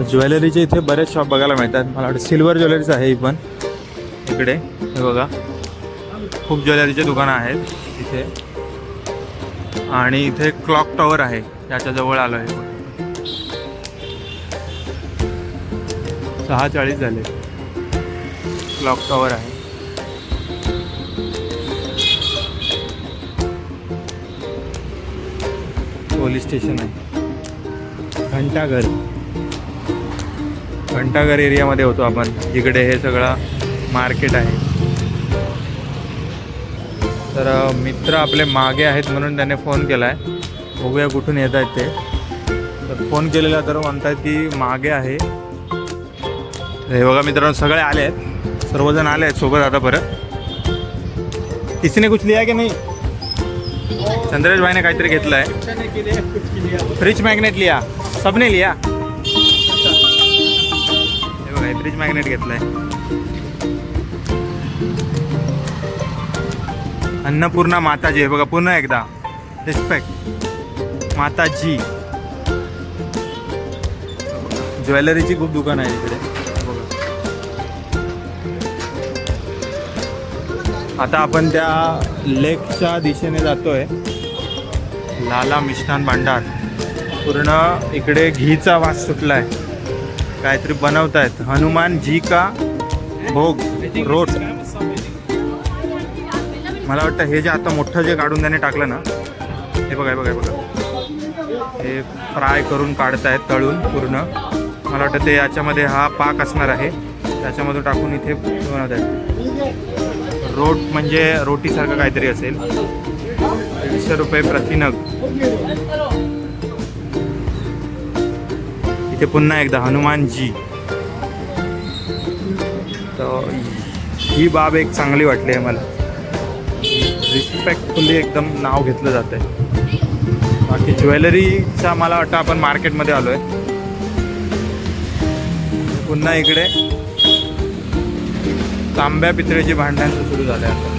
ज्वेलरीचे इथे बरेच शॉप बघायला मिळतात. मला वाटतं सिल्वर ज्वेलरीच आहे ही पण. इकडे हे बघा खूप ज्वेलरीचे दुकानं आहेत इथे. आणि इथे क्लॉक टॉवर आहे, याच्या जवळ आलो आहे. 6:40 झाले. क्लॉक टॉवर आहे. पोलीस स्टेशन आहे. घंटाघर एरियामध्ये होतो आपण. इकडे हे सगळं मार्केट आहे. तर मित्र आपले मागे आहेत म्हणून त्याने फोन केला आहे. बघूया कुठून येत आहेत ते. तर फोन केलेला तर म्हणतात की मागे आहे. हे बघा मित्रांनो सगळे आले आहेत, सर्वजण आले आहेत सोबत. आता परत किसीने कुछ लिया की नाही? चंद्रेश भाईने काहीतरी घेतलं आहे. फ्रिज मॅग्नेट लिया, सबने लिया. हे बघा फ्रिज मॅग्नेट घेतलं आहे. अन्नपूर्णा माताजी. हे बघा पुन्हा एकदा रिस्पेक्ट माताजी. ज्वेलरीची खूप दुकान आहे इकडे. आता आपण त्या लेकच्या दिशेने जातोय. लाला मिष्ठान भांडार. पूर्ण इकडे घीचा वास सुटलाय. काहीतरी बनवतायत. हनुमान जी का भोग रोट. मला वाटतं हे जे आता मोठं जे काढून त्याने टाकलं ना, हे बघा हे बघा हे बघा, हे फ्राय करून काढतायत तळून पूर्ण. मला वाटतं ते याच्यामध्ये हा पाक असणार आहे, त्याच्यामधून टाकून इथे बनवत आहेत. रोट म्हणजे रोटीसारखं काहीतरी असेल. 150 रुपये प्रतिनग. इथे पुन्हा एकदा हनुमानजी. तर ही बाब एक चांगली वाटली आहे मला. रिस्पेक्टफुली एकदम नाव घेतलं जातं आहे. बाकी ज्वेलरीचा मला वाटतं आपण मार्केटमध्ये आलो आहे. पुन्हा इकडे तांब्या पितळेची भांड्यांचं सुरू झालं आहे आता.